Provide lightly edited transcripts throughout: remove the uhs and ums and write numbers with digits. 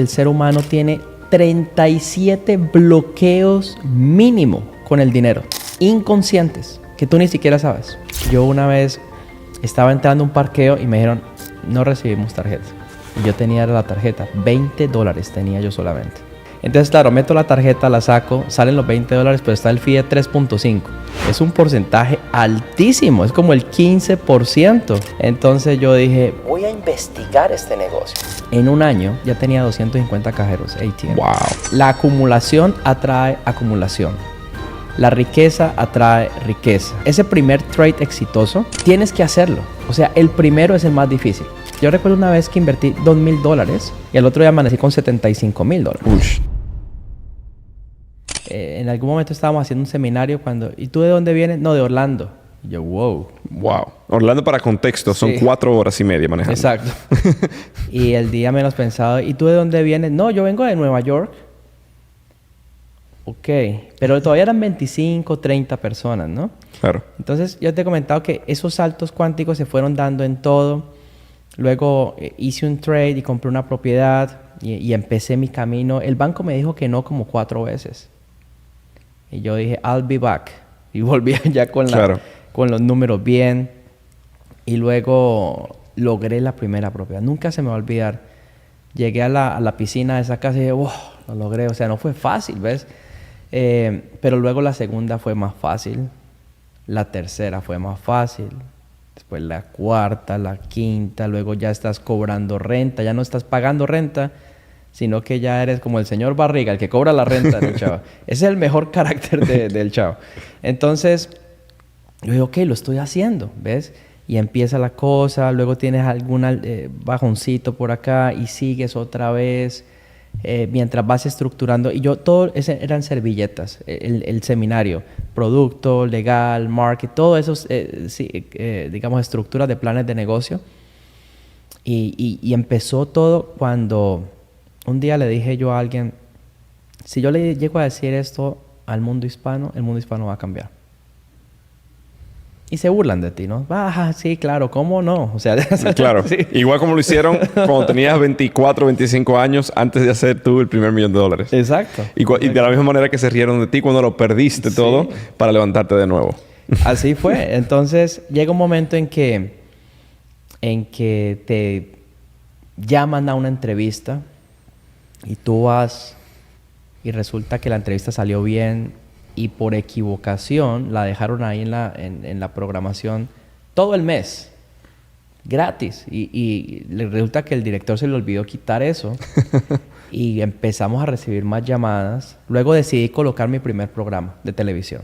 El ser humano tiene 37 bloqueos mínimo con el dinero, inconscientes, que tú ni siquiera sabes. Yo una vez estaba entrando a un parqueo y me dijeron, no recibimos tarjeta. Y yo tenía la tarjeta, $20 tenía yo solamente. Entonces, claro, meto la tarjeta, la saco, salen los $20, pero está el fee de 3.5. Es un porcentaje altísimo, es como el 15%. Entonces yo dije, voy a investigar este negocio. En un año ya tenía 250 cajeros ATM. Wow. La acumulación atrae acumulación. La riqueza atrae riqueza. Ese primer trade exitoso, tienes que hacerlo. O sea, el primero es el más difícil. Yo recuerdo una vez que invertí $2,000 y al otro día amanecí con $75,000. En algún momento estábamos haciendo un seminario cuando... ¿Y tú de dónde vienes? No, de Orlando. Y yo, wow. Wow. Orlando, para contexto, son 4 horas y media manejando. Exacto. Y el día menos pensado, ¿y tú de dónde vienes? No, yo vengo de Nueva York. Ok. Pero todavía eran 25, 30 personas, ¿no? Claro. Entonces, yo te he comentado que esos saltos cuánticos se fueron dando en todo. Luego hice un trade y compré una propiedad y empecé mi camino. El banco me dijo que no como 4 veces. Y yo dije, I'll be back. Y volví ya con los números bien. Y luego logré la primera propiedad. Nunca se me va a olvidar. Llegué a la piscina de esa casa y dije, wow, lo logré. O sea, no fue fácil, ¿ves? Pero luego la segunda fue más fácil. La tercera fue más fácil. Después la cuarta, la quinta. Luego ya estás cobrando renta. Ya no estás pagando renta, sino que ya eres como el señor Barriga, el que cobra la renta del chavo. Ese es el mejor carácter del chavo. Entonces, yo digo, ok, lo estoy haciendo, ¿ves? Y empieza la cosa, luego tienes algún bajoncito por acá y sigues otra vez mientras vas estructurando. Y yo, todo eran servilletas, el seminario, producto, legal, market, todo eso, digamos, estructuras de planes de negocio. Y empezó todo cuando... Un día le dije yo a alguien, si yo le llego a decir esto al mundo hispano, el mundo hispano va a cambiar. Y se burlan de ti, ¿no? Ah, sí, claro, ¿cómo no? O sea, claro. Sí. Igual como lo hicieron cuando tenías 24, 25 años antes de hacer tú el primer $1,000,000. Exacto. Y de la misma manera que se rieron de ti cuando lo perdiste todo para levantarte de nuevo. Así fue. Entonces, llega un momento en que te llaman a una entrevista y tú vas y resulta que la entrevista salió bien y por equivocación la dejaron ahí en la programación todo el mes, gratis. Y resulta que el director se le olvidó quitar eso y empezamos a recibir más llamadas. Luego decidí colocar mi primer programa de televisión.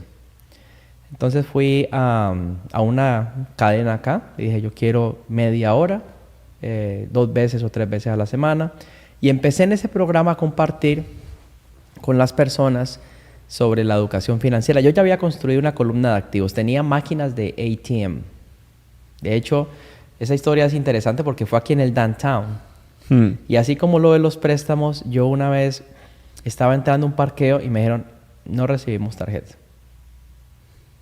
Entonces fui a una cadena acá y dije, yo quiero media hora, 2 veces o 3 veces a la semana. Y empecé en ese programa a compartir con las personas sobre la educación financiera. Yo ya había construido una columna de activos. Tenía máquinas de ATM. De hecho, esa historia es interesante porque fue aquí en el downtown. Y así como lo de los préstamos, yo una vez estaba entrando a un parqueo y me dijeron, no recibimos tarjeta.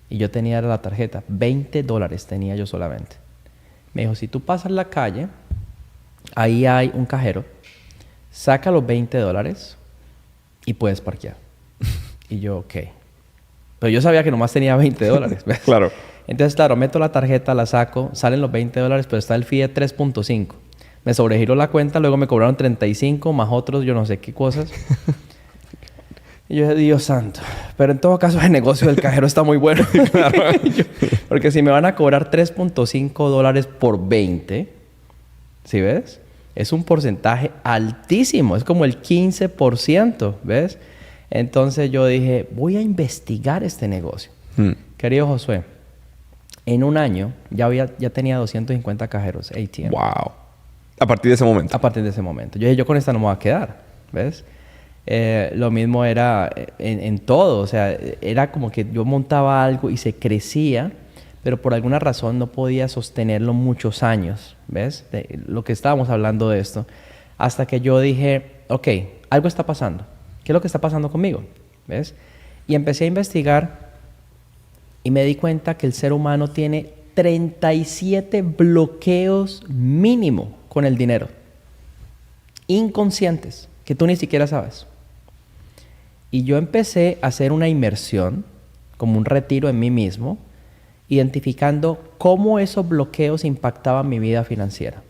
Y yo tenía la tarjeta, $20 tenía yo solamente. Me dijo, si tú pasas la calle, ahí hay un cajero, saca los $20 y puedes parquear. Y yo, ok. Pero yo sabía que nomás tenía $20, ¿ves? Claro. Entonces, claro, meto la tarjeta, la saco, salen los $20, pero está el fee de 3.5. Me sobregiró la cuenta, luego me cobraron 35 más otros, yo no sé qué cosas. Y yo dije, Dios santo. Pero en todo caso, el negocio del cajero está muy bueno. Claro. Porque si me van a cobrar $3.5 por 20, ¿sí ves? Es un porcentaje altísimo. Es como el 15%, ¿ves? Entonces yo dije, voy a investigar este negocio. Querido Josué, en un año ya tenía 250 cajeros ATM. Wow. A partir de ese momento. A partir de ese momento. Yo dije, yo con esta no me voy a quedar, ¿ves? Lo mismo era en todo. O sea, era como que yo montaba algo y se crecía, pero por alguna razón no podía sostenerlo muchos años, ¿ves? Lo que estábamos hablando de esto. Hasta que yo dije, ok, algo está pasando. ¿Qué es lo que está pasando conmigo? ¿Ves? Y empecé a investigar y me di cuenta que el ser humano tiene 37 bloqueos mínimo con el dinero. Inconscientes. que tú ni siquiera sabes. Y yo empecé a hacer una inmersión, como un retiro en mí mismo, identificando cómo esos bloqueos impactaban mi vida financiera.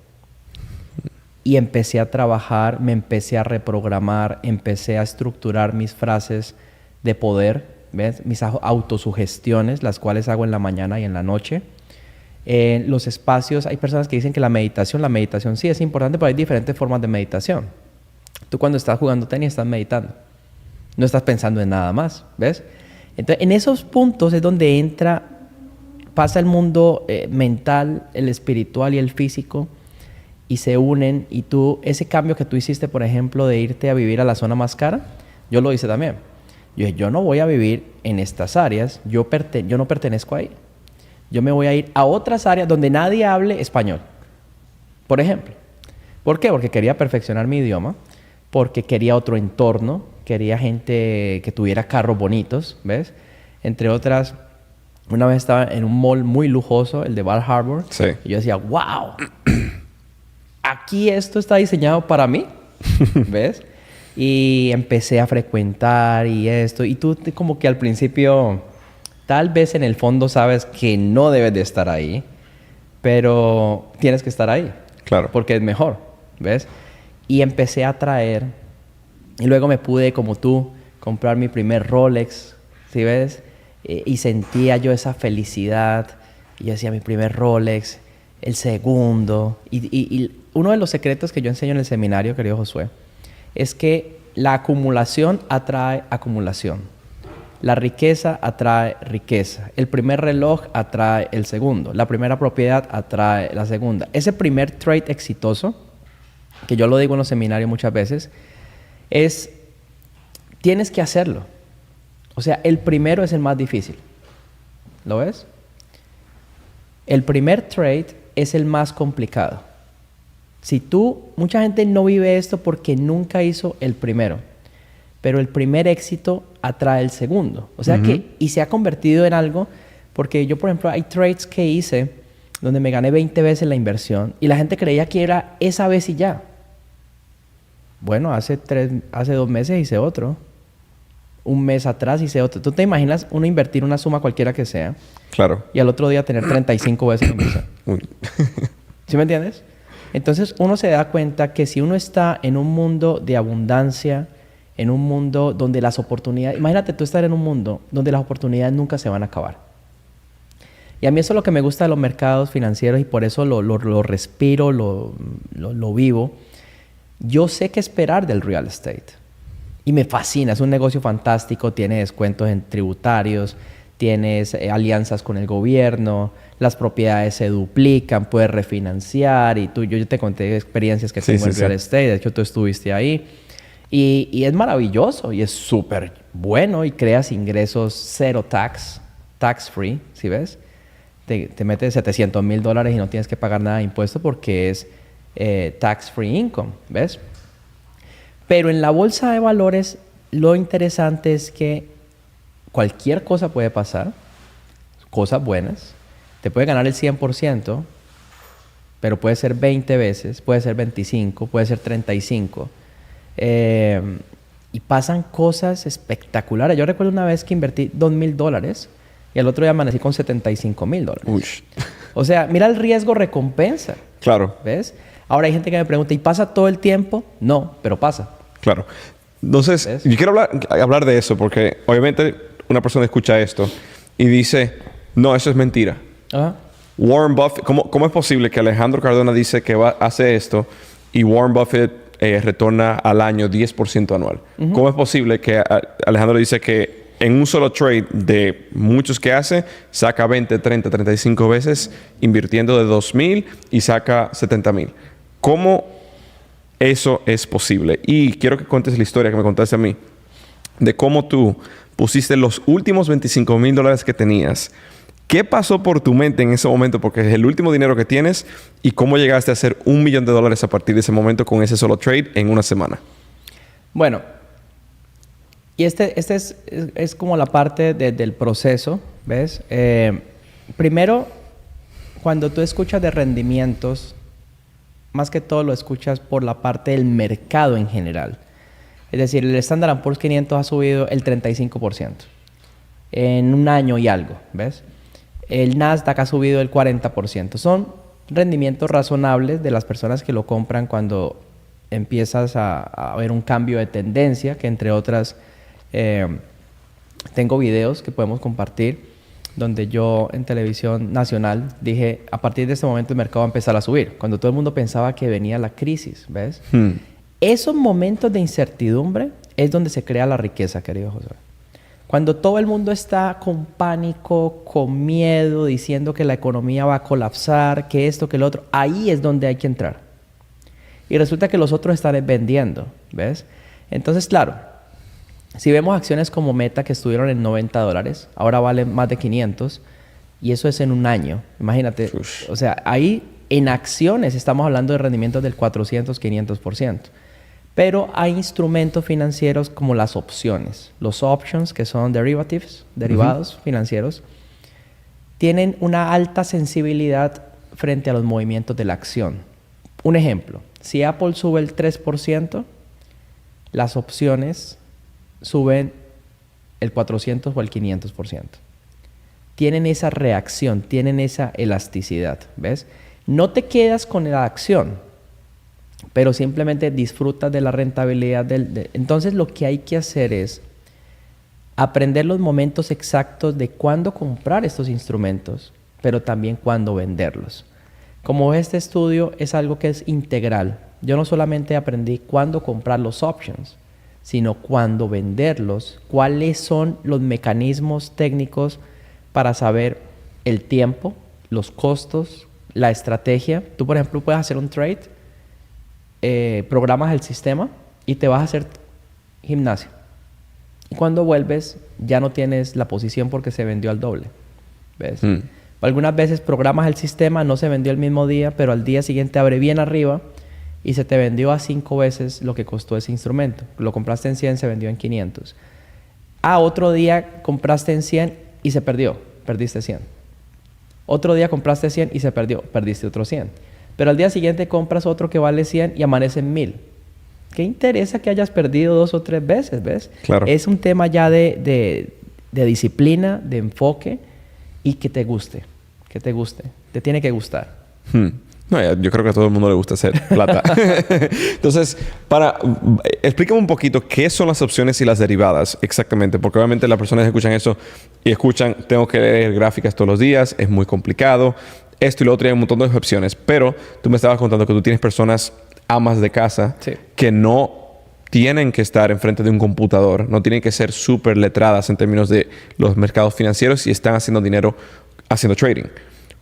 Y empecé a trabajar, me empecé a reprogramar, empecé a estructurar mis frases de poder, ¿ves? Mis autosugestiones, las cuales hago en la mañana y en la noche. Los espacios, hay personas que dicen que la meditación sí es importante, pero hay diferentes formas de meditación. Tú cuando estás jugando tenis estás meditando. No estás pensando en nada más, ¿ves? Entonces, en esos puntos es donde pasa el mundo mental, el espiritual y el físico y se unen. Y ese cambio que tú hiciste, por ejemplo, de irte a vivir a la zona más cara, yo lo hice también. Yo dije, yo no voy a vivir en estas áreas, yo no pertenezco ahí. Yo me voy a ir a otras áreas donde nadie hable español, por ejemplo. ¿Por qué? Porque quería perfeccionar mi idioma, porque quería otro entorno, quería gente que tuviera carros bonitos, ¿ves? Entre otras, una vez estaba en un mall muy lujoso, el de Bar Harbor, sí. Y yo decía, wow, aquí esto está diseñado para mí, ¿ves? Y empecé a frecuentar y esto, y tú como que al principio, tal vez en el fondo sabes que no debes de estar ahí, pero tienes que estar ahí. Claro. Porque es mejor, ¿ves? Y empecé a traer, y luego me pude, como tú, comprar mi primer Rolex, ¿sí ves? Y sentía yo esa felicidad, y yo decía, mi primer Rolex, el segundo, y uno de los secretos que yo enseño en el seminario, querido Josué, es que la acumulación atrae acumulación. La riqueza atrae riqueza. El primer reloj atrae el segundo. La primera propiedad atrae la segunda. Ese primer trade exitoso, que yo lo digo en los seminarios muchas veces, tienes que hacerlo. O sea, el primero es el más difícil. ¿Lo ves? El primer trade es el más complicado. Mucha gente no vive esto porque nunca hizo el primero. Pero el primer éxito atrae el segundo. O sea y se ha convertido en algo, porque yo, por ejemplo, hay trades que hice donde me gané 20 veces la inversión y la gente creía que era esa vez y ya. Bueno, hace 2 meses hice otro. Un mes atrás hice otro. ¿Tú te imaginas uno invertir una suma cualquiera que sea? Claro. Y al otro día tener 35 veces la inversión. ¿Sí me entiendes? Entonces uno se da cuenta que si uno está en un mundo de abundancia, en un mundo donde las oportunidades... Imagínate tú estar en un mundo donde las oportunidades nunca se van a acabar. Y a mí eso es lo que me gusta de los mercados financieros y por eso lo respiro, lo vivo. Yo sé qué esperar del real estate. Y me fascina. Es un negocio fantástico. Tiene descuentos en tributarios. Tienes alianzas con el gobierno. Las propiedades se duplican. Puedes refinanciar. Y yo te conté experiencias que tengo en real estate. De hecho, tú estuviste ahí. Y es maravilloso. Y es súper bueno. Y creas ingresos cero tax free. ¿Sí ves? Te metes $700,000 y no tienes que pagar nada de impuesto porque es tax free income. ¿Ves? Pero en la bolsa de valores, lo interesante es que cualquier cosa puede pasar, cosas buenas. Te puede ganar el 100%, pero puede ser 20 veces, puede ser 25, puede ser 35. Y pasan cosas espectaculares. Yo recuerdo una vez que invertí $2,000 y al otro día amanecí con $75,000. O sea, mira el riesgo-recompensa. Claro. ¿Ves? Ahora hay gente que me pregunta, ¿y pasa todo el tiempo? No, pero pasa. Claro. Entonces, ¿ves? yo quiero hablar de eso porque obviamente una persona escucha esto y dice, no, eso es mentira. Ajá. Warren Buffett, ¿cómo es posible que Alejandro Cardona dice que hace esto y Warren Buffett retorna al año 10% anual? ¿Cómo es posible que Alejandro dice que en un solo trade de muchos que hace, saca 20, 30, 35 veces invirtiendo de 2,000 y saca 70,000? ¿Cómo eso es posible? Y quiero que cuentes la historia que me contaste a mí de cómo tú pusiste los últimos $25,000 que tenías. ¿Qué pasó por tu mente en ese momento? Porque es el último dinero que tienes y cómo llegaste a hacer $1,000,000 a partir de ese momento con ese solo trade en una semana. Bueno, y este es como la parte del proceso, ¿ves? Primero, cuando tú escuchas de rendimientos, más que todo lo escuchas por la parte del mercado en general. Es decir, el Standard & Poor's 500 ha subido el 35% en un año y algo, ¿ves? El Nasdaq ha subido el 40%. Son rendimientos razonables de las personas que lo compran cuando empiezas a ver un cambio de tendencia, que entre otras tengo videos que podemos compartir donde yo en televisión nacional dije, a partir de este momento el mercado va a empezar a subir, cuando todo el mundo pensaba que venía la crisis, ¿ves? Esos momentos de incertidumbre es donde se crea la riqueza, querido José. Cuando todo el mundo está con pánico, con miedo, diciendo que la economía va a colapsar, que esto, que lo otro, ahí es donde hay que entrar. Y resulta que los otros están vendiendo, ¿ves? Entonces, claro, si vemos acciones como Meta que estuvieron en $90, ahora valen más de 500, y eso es en un año. Imagínate, o sea, ahí en acciones estamos hablando de rendimientos del 400, 500%. Pero hay instrumentos financieros como las opciones. Los options, que son derivados financieros, tienen una alta sensibilidad frente a los movimientos de la acción. Un ejemplo, si Apple sube el 3%, las opciones suben el 400 o el 500%. Tienen esa reacción, tienen esa elasticidad, ¿ves? No te quedas con la acción, pero simplemente disfrutas de la rentabilidad Entonces lo que hay que hacer es aprender los momentos exactos de cuándo comprar estos instrumentos, pero también cuándo venderlos. Como este estudio es algo que es integral, yo no solamente aprendí cuándo comprar los options, sino cuándo venderlos, cuáles son los mecanismos técnicos para saber el tiempo, los costos, la estrategia. Tú, por ejemplo, puedes hacer un trade, programas el sistema y te vas a hacer gimnasio. Y cuando vuelves, ya no tienes la posición porque se vendió al doble. ¿Ves? Algunas veces programas el sistema, no se vendió el mismo día, pero al día siguiente abre bien arriba y se te vendió a 5 veces lo que costó ese instrumento. Lo compraste en 100, se vendió en 500. Otro día compraste en 100 y se perdió. Perdiste 100. Otro día compraste 100 y se perdió. Perdiste otro 100. Pero al día siguiente compras otro que vale 100 y amanece en 1000. ¿Qué interesa que hayas perdido 2 o 3 veces, ves? Claro. Es un tema ya de disciplina, de enfoque y que te guste. Que te guste. Te tiene que gustar. No, yo creo que a todo el mundo le gusta hacer plata. Entonces, explícame un poquito qué son las opciones y las derivadas exactamente. Porque obviamente las personas escuchan eso y escuchan, tengo que leer gráficas todos los días, es muy complicado. Esto y lo otro, hay un montón de opciones. Pero tú me estabas contando que tú tienes personas, amas de casa, que no tienen que estar enfrente de un computador, no tienen que ser súper letradas en términos de los mercados financieros y están haciendo dinero haciendo trading.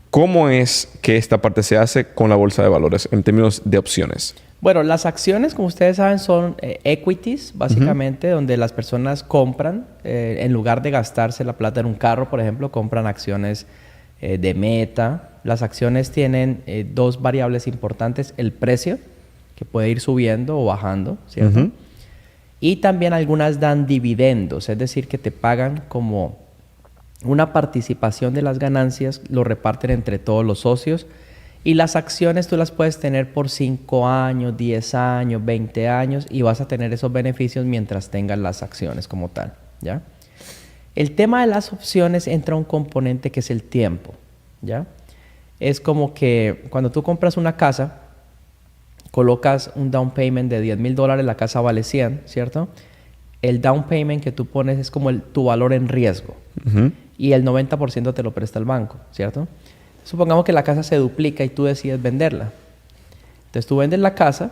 ¿Cómo es que esta parte se hace con la bolsa de valores en términos de opciones? Bueno, las acciones, como ustedes saben, son equities, básicamente, donde las personas compran, en lugar de gastarse la plata en un carro, por ejemplo, compran acciones de Meta. Las acciones tienen 2 variables importantes: el precio, que puede ir subiendo o bajando, ¿cierto? Y también algunas dan dividendos, es decir, que te pagan como una participación de las ganancias, lo reparten entre todos los socios. Y las acciones tú las puedes tener por 5 años, 10 años, 20 años y vas a tener esos beneficios mientras tengas las acciones como tal, ¿ya? El tema de las opciones entra un componente que es el tiempo, ¿ya? Es como que cuando tú compras una casa, colocas un down payment de $10,000, la casa vale 100, ¿cierto? El down payment que tú pones es como tu valor en riesgo. Y el 90% te lo presta el banco, ¿cierto? Supongamos que la casa se duplica y tú decides venderla. Entonces tú vendes la casa,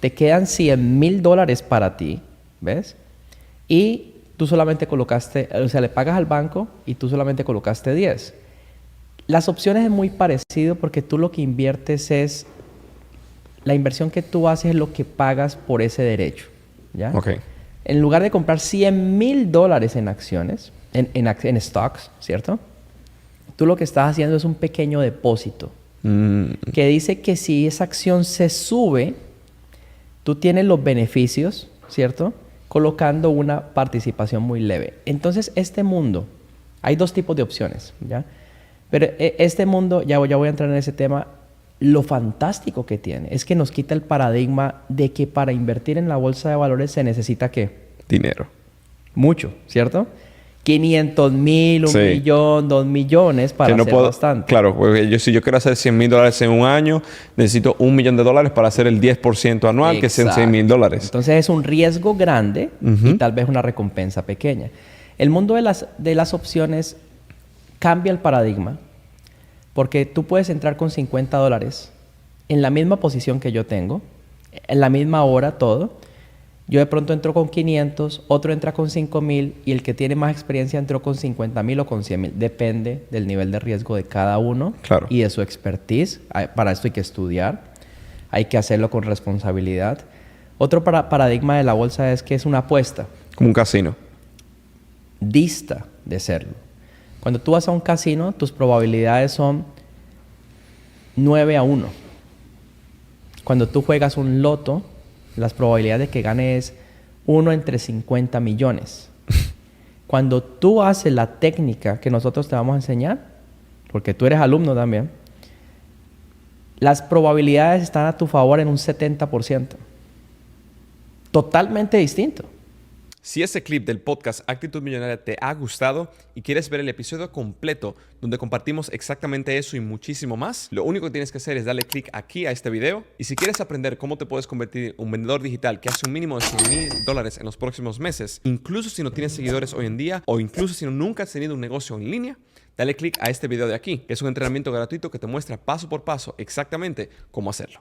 te quedan $100,000 para ti, ¿ves? Y tú solamente colocaste, o sea, le pagas al banco y tú solamente colocaste 10. Las opciones es muy parecido porque tú lo que inviertes es, la inversión que tú haces es lo que pagas por ese derecho, ¿ya? Okay. En lugar de comprar $100,000 en acciones, en stocks, ¿cierto? Tú lo que estás haciendo es un pequeño depósito que dice que si esa acción se sube, tú tienes los beneficios, ¿cierto? Colocando una participación muy leve. Entonces, este mundo, hay 2 tipos de opciones, ¿ya? Pero este mundo, ya voy a entrar en ese tema, lo fantástico que tiene es que nos quita el paradigma de que para invertir en la bolsa de valores se necesita ¿qué? Dinero. Mucho, ¿cierto? 500,000, 1,000,000, 2,000,000 para que no hacer puedo, bastante. claro, porque si yo quiero hacer $100,000 en un año, necesito $1,000,000 para hacer el 10% anual, que sean $6,000. Entonces es un riesgo grande y tal vez una recompensa pequeña. El mundo de las opciones cambia el paradigma porque tú puedes entrar con $50 en la misma posición que yo tengo, en la misma hora, todo. Yo de pronto entro con 500, otro entra con 5,000 y el que tiene más experiencia entró con 50,000 o con 100,000. Depende del nivel de riesgo de cada uno y de su expertise. Para esto hay que estudiar, hay que hacerlo con responsabilidad. Otro paradigma de la bolsa es que es una apuesta. Como un casino. Dista de serlo. Cuando tú vas a un casino, tus probabilidades son 9-1. Cuando tú juegas un loto, las probabilidades de que gane es 1 entre 50 millones. Cuando tú haces la técnica que nosotros te vamos a enseñar, porque tú eres alumno también, las probabilidades están a tu favor en un 70%. Totalmente distinto. Si ese clip del podcast Actitud Millonaria te ha gustado y quieres ver el episodio completo donde compartimos exactamente eso y muchísimo más, lo único que tienes que hacer es darle clic aquí a este video. Y si quieres aprender cómo te puedes convertir en un vendedor digital que hace un mínimo de $100,000 en los próximos meses, incluso si no tienes seguidores hoy en día o incluso si nunca has tenido un negocio en línea, dale clic a este video de aquí, que es un entrenamiento gratuito que te muestra paso por paso exactamente cómo hacerlo.